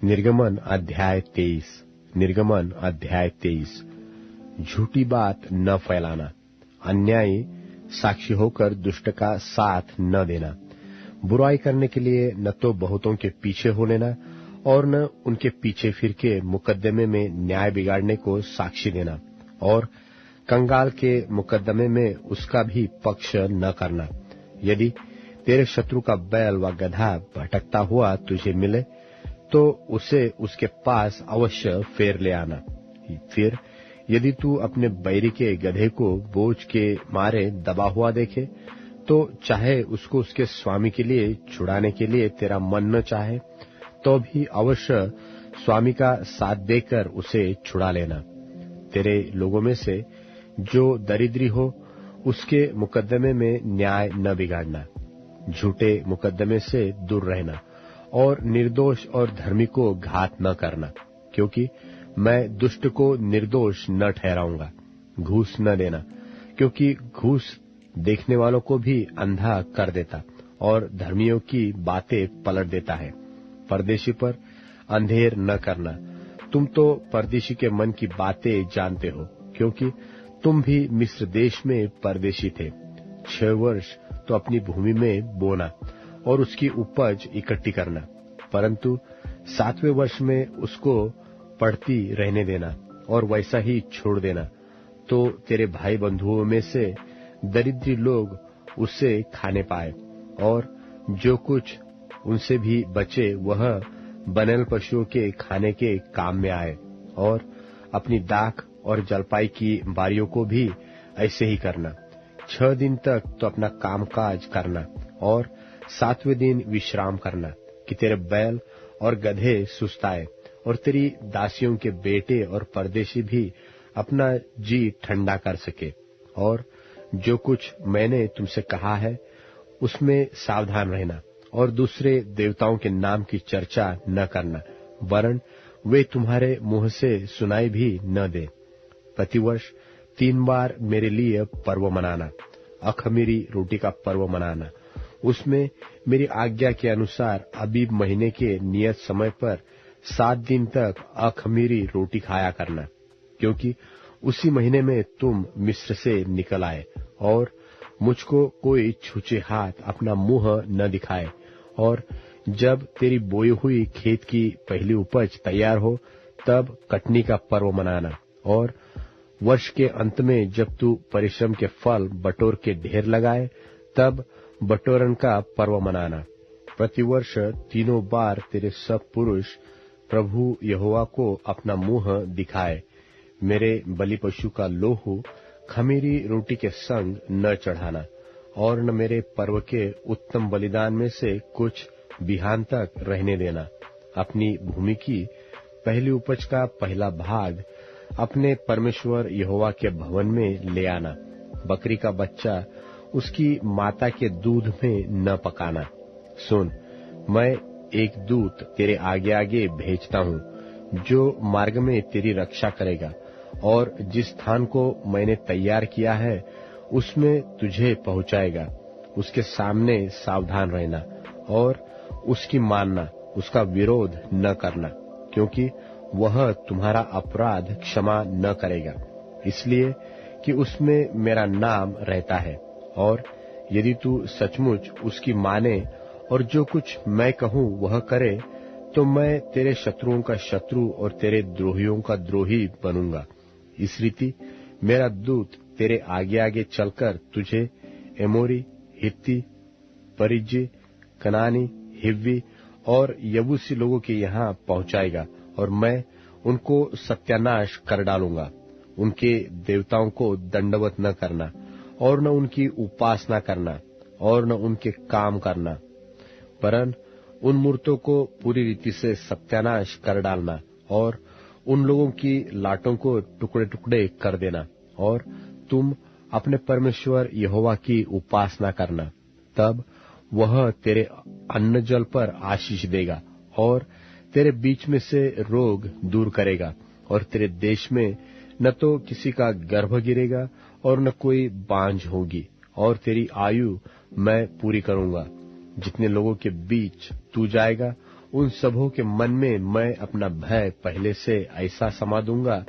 निर्गमन अध्याय 23। झूठी बात न फैलाना, अन्यायी साक्षी होकर दुष्ट का साथ न देना, बुराई करने के लिए न तो बहुतों के पीछे हो लेना और न उनके पीछे फिर के मुकदमे में न्याय बिगाड़ने को साक्षी देना, और कंगाल के मुकदमे में उसका भी पक्ष न करना। यदि तेरे शत्रु का बैल व गधा भटकता हुआ तुझे मिले तो उसे उसके पास अवश्य फेर ले आना। फिर यदि तू अपने बैरी के गधे को बोझ के मारे दबा हुआ देखे तो चाहे उसको उसके स्वामी के लिए छुड़ाने के लिए तेरा मन न चाहे तो भी अवश्य स्वामी का साथ देकर उसे छुड़ा लेना। तेरे लोगों में से जो दरिद्री हो उसके मुकदमे में न्याय न बिगाड़ना, झूठे मुकदमे से दूर रहना और निर्दोष और धर्मी को घात न करना, क्योंकि मैं दुष्ट को निर्दोष न ठहराऊंगा। घूस न देना, क्योंकि घूस देखने वालों को भी अंधा कर देता और धर्मियों की बातें पलट देता है। परदेशी पर अंधेर न करना, तुम तो परदेशी के मन की बातें जानते हो, क्योंकि तुम भी मिस्र देश में परदेशी थे। 6 वर्ष तो अपनी भूमि में बोना और उसकी उपज इकट्ठी करना, परंतु 7वें वर्ष में उसको पड़ती रहने देना और वैसा ही छोड़ देना, तो तेरे भाई बंधुओं में से दरिद्री लोग उससे खाने पाए और जो कुछ उनसे भी बचे वह बनेल पशुओं के खाने के काम में आए। और अपनी दाख और जलपाई की बारियों को भी ऐसे ही करना। 6 दिन तक तो अपना कामकाज करना और 7वें दिन विश्राम करना, कि तेरे बैल और गधे सुस्ताए और तेरी दासियों के बेटे और परदेशी भी अपना जी ठंडा कर सके। और जो कुछ मैंने तुमसे कहा है उसमें सावधान रहना और दूसरे देवताओं के नाम की चर्चा न करना, वरन वे तुम्हारे मुंह से सुनाई भी न दे। प्रतिवर्ष 3 बार मेरे लिए पर्व मनाना, अखमीरी रोटी का पर्व मनाना। उसमें मेरी आज्ञा के अनुसार अबीब महीने के नियत समय पर 7 दिन तक अखमीरी रोटी खाया करना, क्योंकि उसी महीने में तुम मिस्र से निकल आए। और मुझको कोई छूछे हाथ अपना मुंह न दिखाए। और जब तेरी बोई हुई खेत की पहली उपज तैयार हो तब कटनी का पर्व मनाना। और वर्ष के अंत में जब तू परिश्रम के फल बटोर के ढेर लगाए तब बटोरन का पर्व मनाना। प्रतिवर्ष 3 बार तेरे सब पुरुष प्रभु यहोवा को अपना मुंह दिखाए। मेरे बलि पशु का लोहू खमीरी रोटी के संग न चढ़ाना और न मेरे पर्व के उत्तम बलिदान में से कुछ बिहान तक रहने देना। अपनी भूमि की पहली उपज का पहला भाग अपने परमेश्वर यहोवा के भवन में ले आना। बकरी का बच्चा उसकी माता के दूध में न पकाना। सुन, मैं एक दूत तेरे आगे आगे भेजता हूँ जो मार्ग में तेरी रक्षा करेगा और जिस स्थान को मैंने तैयार किया है उसमें तुझे पहुंचाएगा। उसके सामने सावधान रहना और उसकी मानना, उसका विरोध न करना, क्योंकि वह तुम्हारा अपराध क्षमा न करेगा, इसलिए कि उसमें मेरा नाम रहता है। और यदि तू सचमुच उसकी माने और जो कुछ मैं कहूँ वह करे तो मैं तेरे शत्रुओं का शत्रु और तेरे द्रोहियों का द्रोही बनूंगा। इस रीति मेरा दूत तेरे आगे आगे चलकर तुझे एमोरी, हित्ती, परिज्जी, कनानी, हिव्वी और यबूसी लोगों के यहाँ पहुंचाएगा और मैं उनको सत्यानाश कर डालूंगा। उनके देवताओं को दंडवत न करना और न उनकी उपासना करना और न उनके काम करना, वरन उन मूर्तों को पूरी रीति से सत्यानाश कर डालना और उन लोगों की लाटों को टुकड़े टुकड़े कर देना। और तुम अपने परमेश्वर यहोवा की उपासना करना, तब वह तेरे अन्न जल पर आशीष देगा और तेरे बीच में से रोग दूर करेगा और तेरे देश में न तो किसी का गर्भ गिरेगा और न कोई बांझ होगी और तेरी आयु मैं पूरी करूंगा। जितने लोगों के बीच तू जाएगा उन सबों के मन में मैं अपना भय पहले से ऐसा समा दूंगा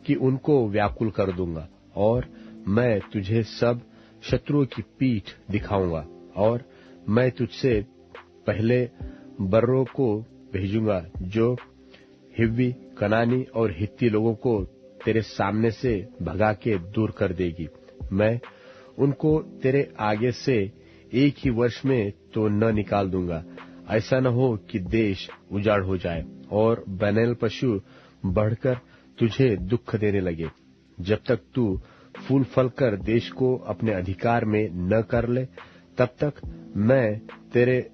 कि उनको व्याकुल कर दूंगा, और मैं तुझे सब शत्रुओं की पीठ दिखाऊंगा, और मैं तुझसे पहले बर्रों को भेजूंगा जो हिव्वी, कनानी और हित्ती लोगों को तेरे सामने से भगा के दूर कर देगी। मैं उनको तेरे आगे से एक ही वर्ष में तो न निकाल दूंगा। ऐसा न हो कि देश उजाड़ हो जाए और बनैल पशु बढ़कर तुझे दुख देने लगे। जब तक तू फूल फल कर देश को अपने अधिकार में न कर ले, तब तक मैं तेरे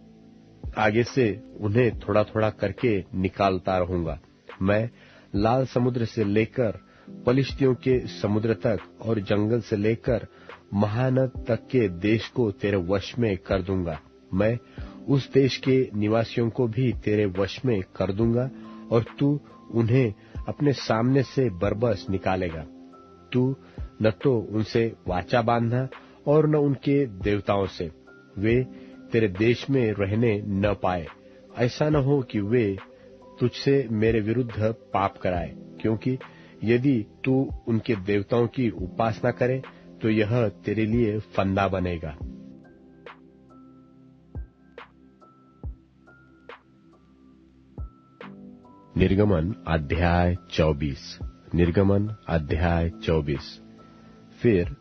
आगे से उन्हें थोड़ा थोड़ा करके निकालता रहूंगा। मैं लाल समुद्र से लेकर पलिश्तियों के समुद्र तक और जंगल से लेकर महानद तक के देश को तेरे वश में कर दूंगा। मैं उस देश के निवासियों को भी तेरे वश में कर दूंगा, और तू उन्हें अपने सामने से बरबस निकालेगा। तू न तो उनसे वाचा बांधना और न उनके देवताओं से, वे तेरे देश में रहने न पाए। ऐसा न हो कि वे तुझसे मेरे विरुद्ध पाप कराए, क्योंकि यदि तू उनके देवताओं की उपासना करे तो यह तेरे लिए फंदा बनेगा। निर्गमन अध्याय 24। निर्गमन अध्याय 24। फिर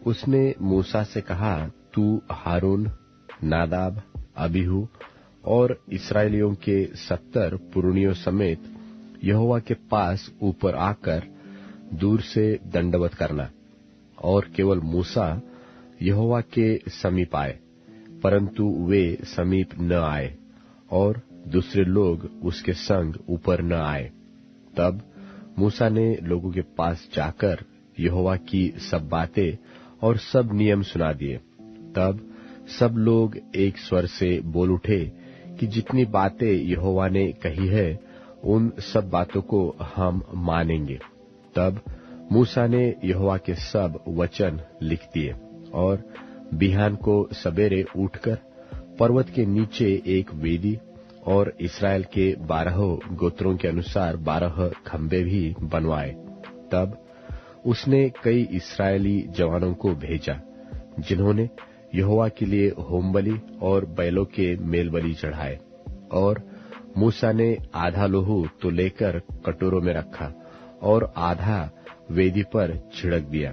उसने मूसा से कहा, तू हारून, नादाब, अबीहू और इस्राएलियों के 70 पुरनियों समेत यहोवा के पास ऊपर आकर दूर से दंडवत करना। और केवल मूसा यहोवा के समीप आए, परंतु वे समीप न आए, और दूसरे लोग उसके संग ऊपर न आए। तब मूसा ने लोगों के पास जाकर यहोवा की सब बातें और सब नियम सुना दिए। तब सब लोग एक स्वर से बोल उठे कि जितनी बातें यहोवा ने कही है, उन सब बातों को हम मानेंगे। तब मूसा ने यहोवा के सब वचन लिख दिए, और बिहान को सबेरे उठकर पर्वत के नीचे एक वेदी और इस्राएल के 12 गोत्रों के अनुसार 12 खंबे भी बनवाए। तब उसने कई इस्राएली जवानों को भेजा, जिन्होंने यहोवा के लिए होमबलि और बैलों के मेलबलि चढ़ाए। और मूसा ने आधा लोहू तो लेकर कटोरों में रखा और आधा वेदी पर छिड़क दिया।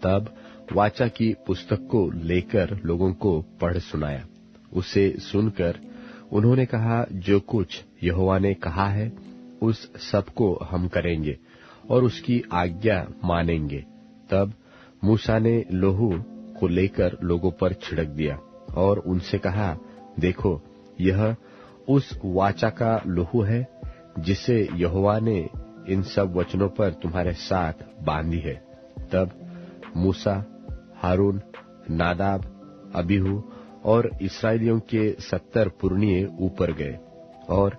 तब वाचा की पुस्तक को लेकर लोगों को पढ़ सुनाया। उसे सुनकर उन्होंने कहा, जो कुछ यहोवा ने कहा है उस सब को हम करेंगे और उसकी आज्ञा मानेंगे। तब मूसा ने लोहू को लेकर लोगों पर छिड़क दिया और उनसे कहा, देखो, यह उस वाचा का लोहू है जिसे यहोवा ने इन सब वचनों पर तुम्हारे साथ बांधी है। तब मूसा, हारून, नादाब, अबीहू और इस्राएलियों के 70 पुरनिये ऊपर गए और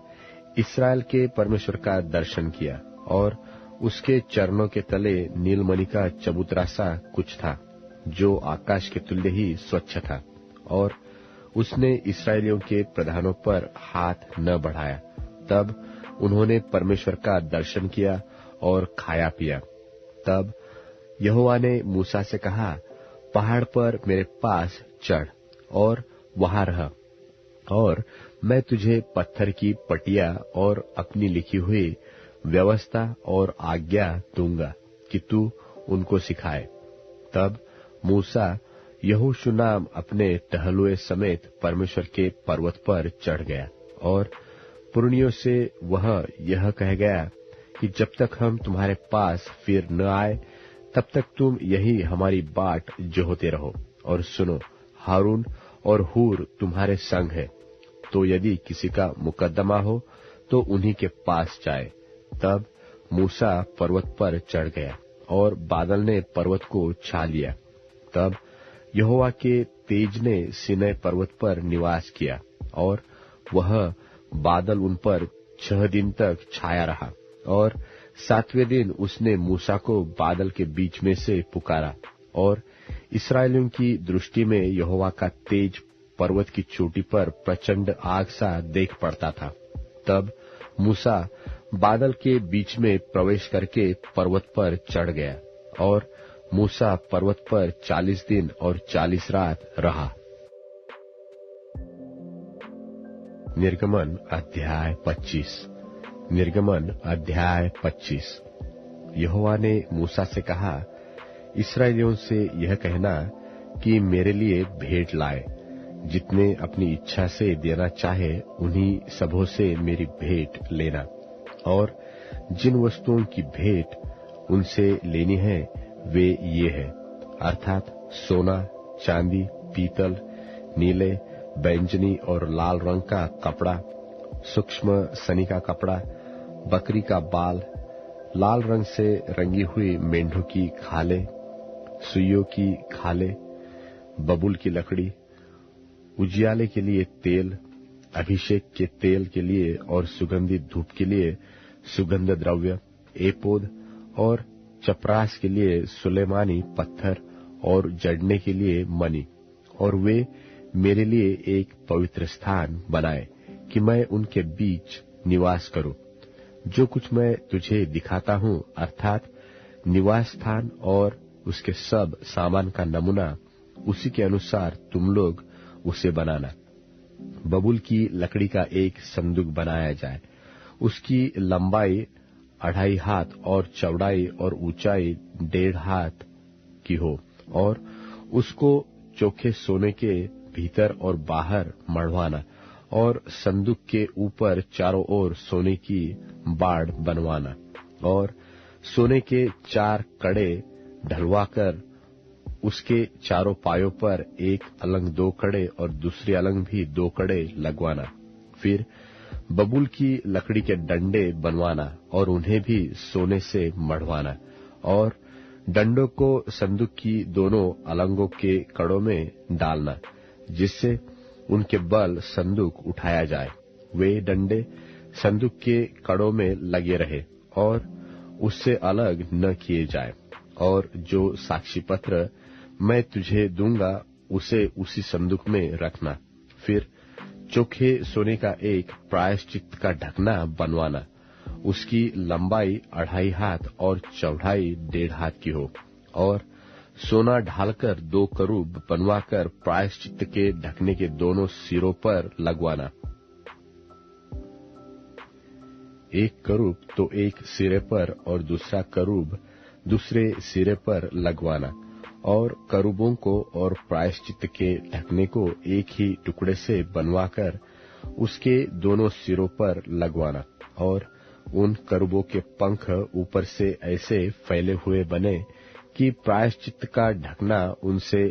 इस्राएल के परमेश्वर का दर्शन किया। और उसके चरणों के तले नीलमणि का चबूतरा सा कुछ था, जो आकाश के तुल्य ही स्वच्छ था। और उसने इस्राएलियों के प्रधानों पर हाथ न बढ़ाया। तब उन्होंने परमेश्वर का दर्शन किया और खाया पिया। तब यहोवा ने मूसा से कहा, पहाड़ पर मेरे पास चढ़ और वहां रह, और मैं तुझे पत्थर की पटिया और अपनी लिखी हुई व्यवस्था और आज्ञा दूंगा कि तू उनको सिखाए। तब मूसा यहोशू नाम अपने टहलुए समेत परमेश्वर के पर्वत पर चढ़ गया, और पुरनियों से वह यह कह गया कि जब तक हम तुम्हारे पास फिर न आए, तब तक तुम यही हमारी बाट जोहते रहो। और सुनो, हारून और हूर तुम्हारे संग है, तो यदि किसी का मुकद्दमा हो तो उन्हीं के पास जाए। तब मूसा पर्वत पर चढ़ गया और बादल ने पर्वत को छा लिया। तब यहोवा के तेज ने सीनै पर्वत पर निवास किया, और वह बादल उन पर 6 दिन तक छाया रहा। और 7वें दिन उसने मूसा को बादल के बीच में से पुकारा, और इस्राएलियों की दृष्टि में यहोवा का तेज पर्वत की चोटी पर प्रचंड आग सा देख पड़ता था। तब मूसा बादल के बीच में प्रवेश करके पर्वत पर चढ़ गया और मूसा पर्वत पर 40 दिन और 40 रात रहा। निर्गमन अध्याय 25। निर्गमन अध्याय 25। यहोवा ने मूसा से कहा, इस्राएलियों से यह कहना कि मेरे लिए भेंट लाए। जितने अपनी इच्छा से देना चाहे उन्हीं सबों से मेरी भेंट लेना। और जिन वस्तुओं की भेंट उनसे लेनी है वे ये है, अर्थात सोना, चांदी, पीतल, नीले, बैंजनी और लाल रंग का कपड़ा, सूक्ष्म सनी का कपड़ा, बकरी का बाल, लाल रंग से रंगी हुई मेंढों की खालें, सुइयों की खालें, बबूल की लकड़ी, उजियाले के लिए तेल, अभिषेक के तेल के लिए और सुगंधित धूप के लिए सुगंध द्रव्य, एपोद और चपरास के लिए सुलेमानी पत्थर और जड़ने के लिए मणि। और वे मेरे लिए एक पवित्र स्थान बनाए कि मैं उनके बीच निवास करूं। जो कुछ मैं तुझे दिखाता हूं, अर्थात निवास स्थान और उसके सब सामान का नमूना, उसी के अनुसार तुम लोग उसे बनाना। बबूल की लकड़ी का एक संदूक बनाया जाए। उसकी लंबाई 2.5 हाथ और चौड़ाई और ऊंचाई 1.5 हाथ की हो और उसको चोखे सोने के भीतर और बाहर मढ़वाना और संदूक के ऊपर चारों ओर सोने की बाड़ बनवाना और सोने के 4 कड़े ढलवाकर उसके चारों पायों पर एक अलंग 2 कड़े और दूसरी अलंग भी 2 कड़े लगवाना। फिर बबूल की लकड़ी के डंडे बनवाना और उन्हें भी सोने से मढ़वाना और डंडों को संदूक की दोनों अलंगों के कड़ों में डालना, जिससे उनके बल संदूक उठाया जाए। वे डंडे संदूक के कड़ों में लगे रहे और उससे अलग न किए जाए। और जो साक्षी पत्र मैं तुझे दूंगा उसे उसी संदूक में रखना। फिर चोखे सोने का एक प्रायश्चित का ढकना बनवाना। उसकी लंबाई 2.5 हाथ और चौड़ाई 1.5 हाथ की हो और सोना ढालकर 2 करूब बनवाकर प्रायश्चित के ढकने के दोनों सिरों पर लगवाना। एक करूब तो एक सिरे पर और दूसरा करूब दूसरे सिरे पर लगवाना और करूबों को और प्रायश्चित के ढकने को एक ही टुकड़े से बनवाकर उसके दोनों सिरों पर लगवाना। और उन करूबों के पंख ऊपर से ऐसे फैले हुए बने कि प्रायश्चित का ढकना उनसे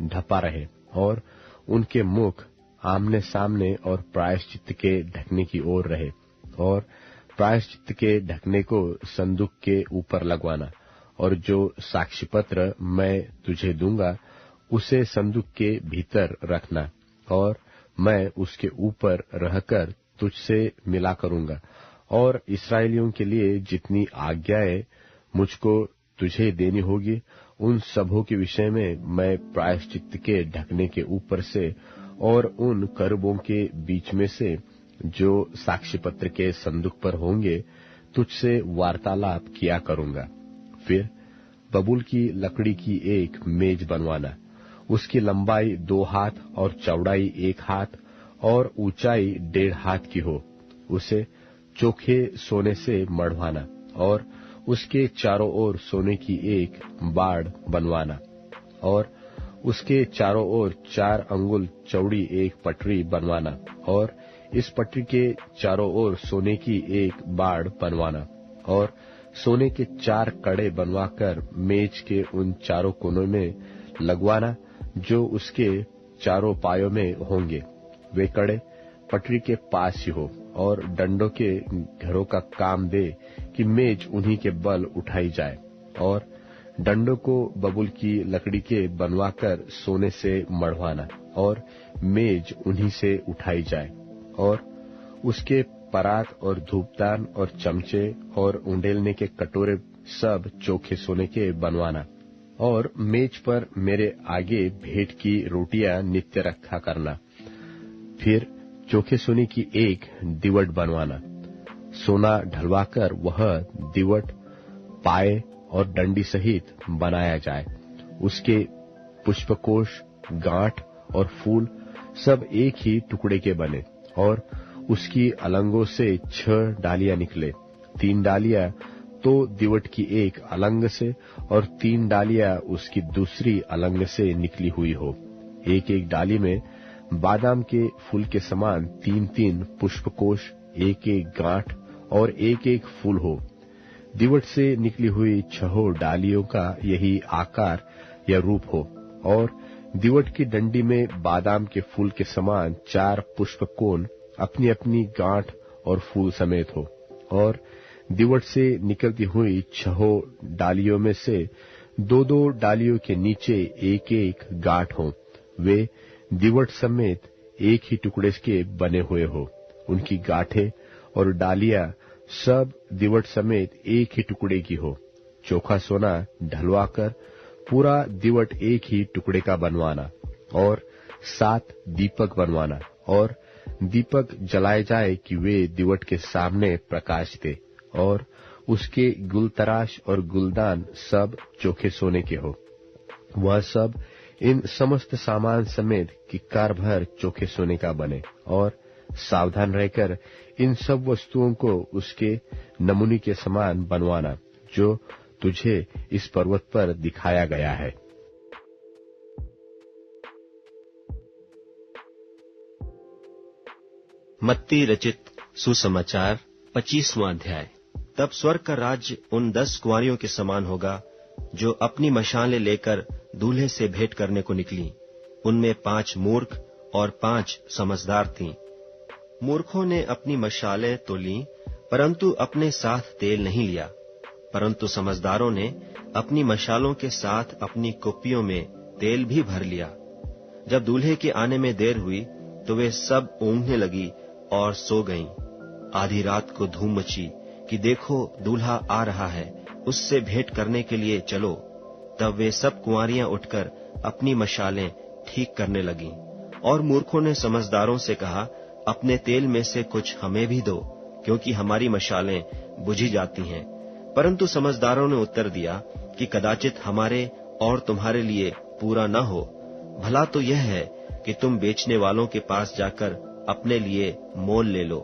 ढपा रहे और उनके मुख आमने सामने और प्रायश्चित के ढकने की ओर रहे। और प्रायश्चित के ढकने को संदूक के ऊपर लगवाना। और जो साक्षी पत्र मैं तुझे दूंगा उसे संदूक के भीतर रखना और मैं उसके ऊपर रहकर तुझसे मिला करूंगा। और इस्राएलियों के लिए जितनी आज्ञाएं मुझको तुझे देनी होगी उन सबों के विषय में मैं प्रायश्चित के ढकने के ऊपर से और उन करूबों के बीच में से जो साक्षी पत्र के संदूक पर होंगे तुझसे वार्तालाप किया करूंगा। फिर बबूल की लकड़ी की एक मेज बनवाना। उसकी लंबाई 2 हाथ और चौड़ाई 1 हाथ और ऊंचाई 1.5 हाथ की हो। उसे चोखे सोने से मढ़वाना और उसके चारों ओर सोने की एक बाड़ बनवाना और उसके चारों ओर 4 अंगुल चौड़ी एक पटरी बनवाना और इस पटरी के चारों ओर सोने की एक बाड़ बनवाना और सोने के 4 कड़े बनवाकर मेज के उन चारों कोनों में लगवाना जो उसके चारों पायों में होंगे। वे कड़े पटरी के पास ही हो और डंडों के घरों का काम दे कि मेज उन्हीं के बल उठाई जाए। और डंडों को बबूल की लकड़ी के बनवाकर सोने से मढ़वाना और मेज उन्हीं से उठाई जाए। और उसके परात और धूपदान और चमचे और उंडेलने के कटोरे सब चोखे सोने के बनवाना। और मेज पर मेरे आगे भेंट की रोटियां नित्य रखा करना। फिर चोखे सोने की एक दीवट बनवाना। सोना ढलवाकर वह दीवट पाए और डंडी सहित बनाया जाए। उसके पुष्पकोश, गांठ और फूल सब एक ही टुकड़े के बने और उसकी अलंगों से 6 डालियां निकले। 3 डालियां तो दीवट की एक अलंग से और 3 डालियां उसकी दूसरी अलंग से निकली हुई हो। एक एक डाली में बादाम के फूल के समान 3-3 पुष्पकोश, एक एक गांठ और एक एक फूल हो। दीवट से निकली हुई 6 डालियों का यही आकार या रूप हो और दीवट की डंडी में बादाम के फूल के समान 4 पुष्पकोण अपनी अपनी गांठ और फूल समेत हो और दीवट से निकलती हुई 6 डालियों में से 2-2 डालियों के नीचे एक एक गांठ हो। वे दीवट समेत एक ही टुकड़े के बने हुए हो। उनकी गांठें और डालियां सब दीवट समेत एक ही टुकड़े की हो। चोखा सोना ढलवाकर पूरा दीवट एक ही टुकड़े का बनवाना और 7 दीपक बनवाना और दीपक जलाए जाए कि वे दीवट के सामने प्रकाश दे और उसके गुलतराश और गुलदान सब चोखे सोने के हो। वह सब इन समस्त सामान समेत किक्कार भर चोखे सोने का बने और सावधान रहकर इन सब वस्तुओं को उसके नमूने के समान बनवाना जो तुझे इस पर्वत पर दिखाया गया है। मत्ती रचित सुसमाचार 25वां अध्याय। तब स्वर्ग का राज्य उन 10 कुंवारियों के समान होगा जो अपनी मशालें लेकर दूल्हे से भेंट करने को निकली। उनमें 5 मूर्ख और 5 समझदार थीं। मूर्खों ने अपनी मशालें तो लीं, परंतु अपने साथ तेल नहीं लिया। परंतु समझदारों ने अपनी मशालों के साथ अपनी कुप्पियों में तेल भी भर लिया। जब दूल्हे के आने में देर हुई तो वे सब ऊँघने लगी और सो गईं। आधी रात को धूम मची कि देखो दूल्हा आ रहा है, उससे भेंट करने के लिए चलो। तब वे सब कुंवारियां उठकर अपनी मशालें ठीक करने लगीं। और मूर्खों ने समझदारों से कहा, अपने तेल में से कुछ हमें भी दो, क्योंकि हमारी मशालें बुझी जाती हैं। परंतु समझदारों ने उत्तर दिया कि कदाचित हमारे और तुम्हारे लिए पूरा न हो। भला तो यह है कि तुम बेचने वालों के पास जाकर अपने लिए मोल ले लो।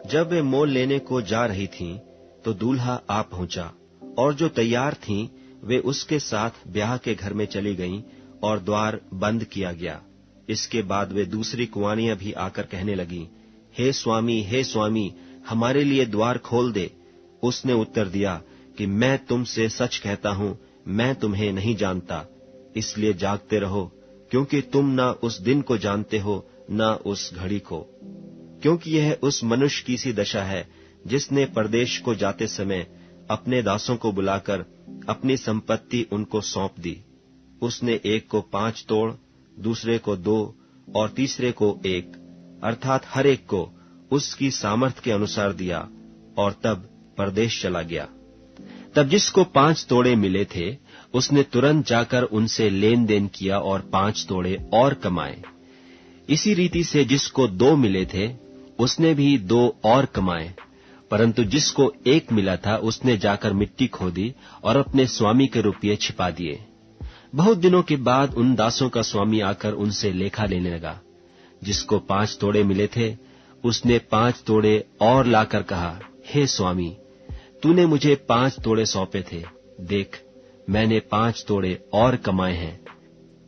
जब वे मोल लेने को जा रही थीं, तो दूल्हा आ पहुंचा और जो तैयार थीं वे उसके साथ ब्याह के घर में चली गईं और द्वार बंद किया गया। इसके बाद वे दूसरी कुंवारियां भी आकर कहने लगीं, हे स्वामी, हमारे लिए द्वार खोल दे। उसने उत्तर दिया कि मैं तुमसे सच कहता हूं, मैं तुम्हें नहीं जानता। इसलिए जागते रहो, क्योंकि तुम न उस दिन को जानते हो न उस घड़ी को। क्योंकि यह उस मनुष्य की सी दशा है जिसने परदेश को जाते समय अपने दासों को बुलाकर अपनी संपत्ति उनको सौंप दी। उसने एक को 5 तोड़, दूसरे को 2 और तीसरे को 1, अर्थात हर एक को उसकी सामर्थ के अनुसार दिया और तब परदेश चला गया। तब जिसको 5 तोड़े मिले थे उसने तुरंत जाकर उनसे लेन देन किया और 5 तोड़े और कमाए। इसी रीति से जिसको 2 मिले थे उसने भी 2 और कमाए। परंतु जिसको 1 मिला था उसने जाकर मिट्टी खोदी और अपने स्वामी के रुपये छिपा दिए। बहुत दिनों के बाद उन दासों का स्वामी आकर उनसे लेखा लेने लगा। जिसको 5 तोड़े मिले थे उसने 5 तोड़े और लाकर कहा, हे स्वामी, तूने मुझे 5 तोड़े सौंपे थे, देख मैंने 5 तोड़े और कमाए हैं।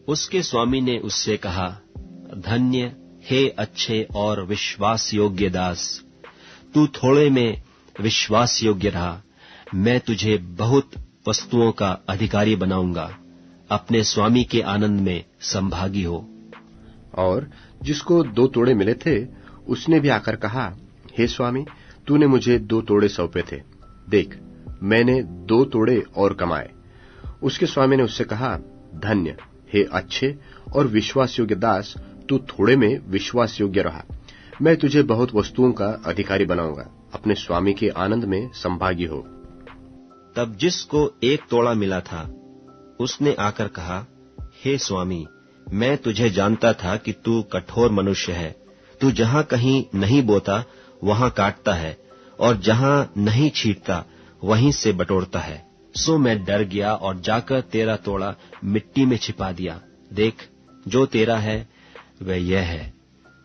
उसके स्वामी ने उससे कहा, धन्य हे अच्छे और विश्वास योग्य दास, तू थोड़े में विश्वास योग्य रहा, मैं तुझे बहुत वस्तुओं का अधिकारी बनाऊंगा। अपने स्वामी के आनंद में संभागी हो। और जिसको 2 तोड़े मिले थे उसने भी आकर कहा, हे स्वामी, तूने मुझे 2 तोड़े सौंपे थे, देख मैंने 2 तोड़े और कमाए। उसके स्वामी ने उससे कहा, धन्य हे अच्छे और विश्वास योग्य दास, तू थोड़े में विश्वास योग्य रहा, मैं तुझे बहुत वस्तुओं का अधिकारी बनाऊंगा। अपने स्वामी के आनंद में संभागी हो। तब जिसको 1 तोड़ा मिला था उसने आकर कहा, हे स्वामी, मैं तुझे जानता था कि तू कठोर मनुष्य है, तू जहां कहीं नहीं बोता वहां काटता है, और जहां नहीं छींटता वहीं से बटोरता है। सो मैं डर गया और जाकर तेरा तोड़ा मिट्टी में छिपा दिया। देख, जो तेरा है वह यह है।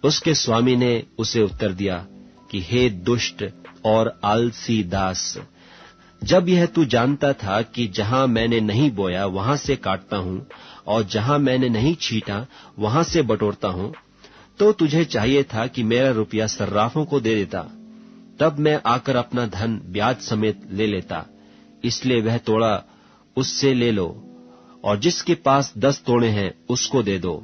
उसके स्वामी ने उसे उत्तर दिया कि हे दुष्ट और आलसी दास, जब यह तू जानता था कि जहां मैंने नहीं बोया वहां से काटता हूं और जहां मैंने नहीं छींटा वहां से बटोरता हूं, तो तुझे चाहिए था कि मेरा रुपया सर्राफों को दे देता, तब मैं आकर अपना धन ब्याज समेत ले लेता। इसलिए वह तोड़ा उससे ले लो, और जिसके पास 10 तोड़े हैं उसको दे दो,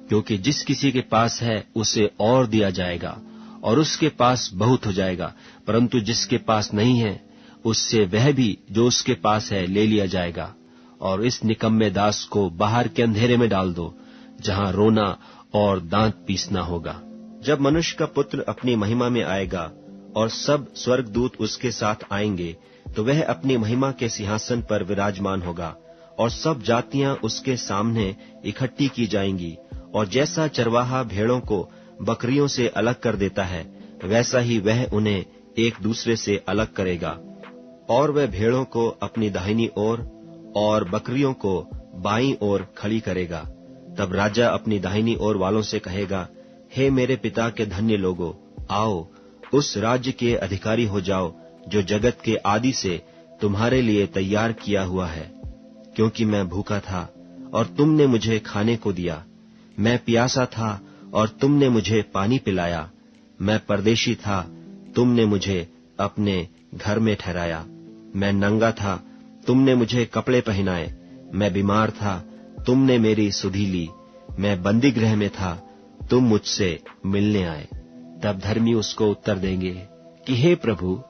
क्योंकि जिस किसी के पास है उसे और दिया जाएगा और उसके पास बहुत हो जाएगा, परंतु जिसके पास नहीं है उससे वह भी जो उसके पास है ले लिया जाएगा। और इस निकम्मे दास को बाहर के अंधेरे में डाल दो, जहां रोना और दांत पीसना होगा। जब मनुष्य का पुत्र अपनी महिमा में आएगा और सब स्वर्गदूत उसके साथ आएंगे, तो वह अपनी महिमा के सिंहासन पर विराजमान होगा, और सब जातियां उसके सामने इकट्ठी की जाएंगी। और जैसा चरवाहा भेड़ों को बकरियों से अलग कर देता है, वैसा ही वह उन्हें एक दूसरे से अलग करेगा। और वह भेड़ों को अपनी दाहिनी ओर और बकरियों को बाईं ओर खड़ी करेगा। तब राजा अपनी दाहिनी ओर वालों से कहेगा, हे मेरे पिता के धन्य लोगों, आओ उस राज्य के अधिकारी हो जाओ जो जगत के आदि से तुम्हारे लिए तैयार किया हुआ है। क्योंकि मैं भूखा था और तुमने मुझे खाने को दिया, मैं प्यासा था और तुमने मुझे पानी पिलाया, मैं परदेशी था, तुमने मुझे अपने घर में ठहराया, मैं नंगा था, तुमने मुझे कपड़े पहनाए, मैं बीमार था, तुमने मेरी सुधि ली, मैं बंदी गृह में था, तुम मुझसे मिलने आए। तब धर्मी उसको उत्तर देंगे कि हे प्रभु,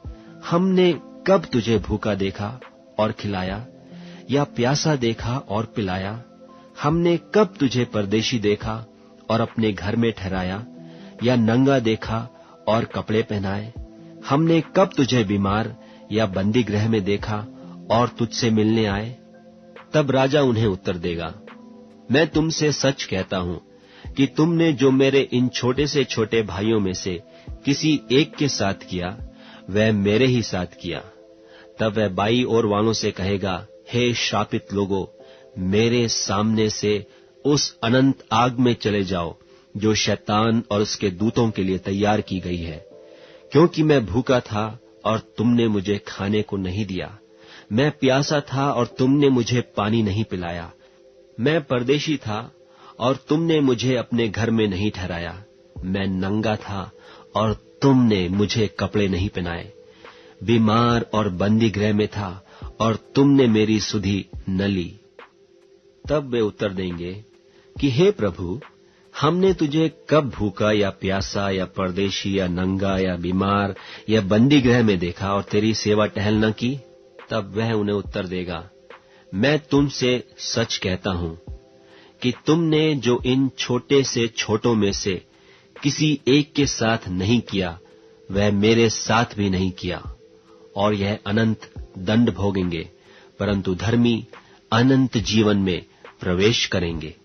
हमने कब तुझे भूखा देखा और खिलाया, या प्यासा देखा और पिलाया? हमने कब तुझे परदेशी देखा और अपने घर में ठहराया, या नंगा देखा और कपड़े पहनाए? हमने कब तुझे बीमार या बंदी गृह में देखा और तुझसे मिलने आए? तब राजा उन्हें उत्तर देगा, मैं तुमसे सच कहता हूं कि तुमने जो मेरे इन छोटे से छोटे भाइयों में से किसी एक के साथ किया, वह मेरे ही साथ किया। तब वह बाईं ओर वालों से कहेगा, हे श्रापित लोगों, मेरे सामने से उस अनंत आग में चले जाओ जो शैतान और उसके दूतों के लिए तैयार की गई है। क्योंकि मैं भूखा था और तुमने मुझे खाने को नहीं दिया, मैं प्यासा था और तुमने मुझे पानी नहीं पिलाया, मैं परदेशी था और तुमने मुझे अपने घर में नहीं ठहराया, मैं नंगा था और तुमने मुझे कपड़े नहीं पहनाए, बीमार और बंदी गृह में था और तुमने मेरी सुधि न ली। तब वे उत्तर देंगे कि हे प्रभु, हमने तुझे कब भूखा या प्यासा या परदेशी या नंगा या बीमार या बंदी गृह में देखा और तेरी सेवा टहल न की? तब वह उन्हें उत्तर देगा, मैं तुमसे सच कहता हूं कि तुमने जो इन छोटे से छोटों में से किसी एक के साथ नहीं किया, वह मेरे साथ भी नहीं किया। और यह अनंत दंड भोगेंगे, परंतु धर्मी अनंत जीवन में प्रवेश करेंगे।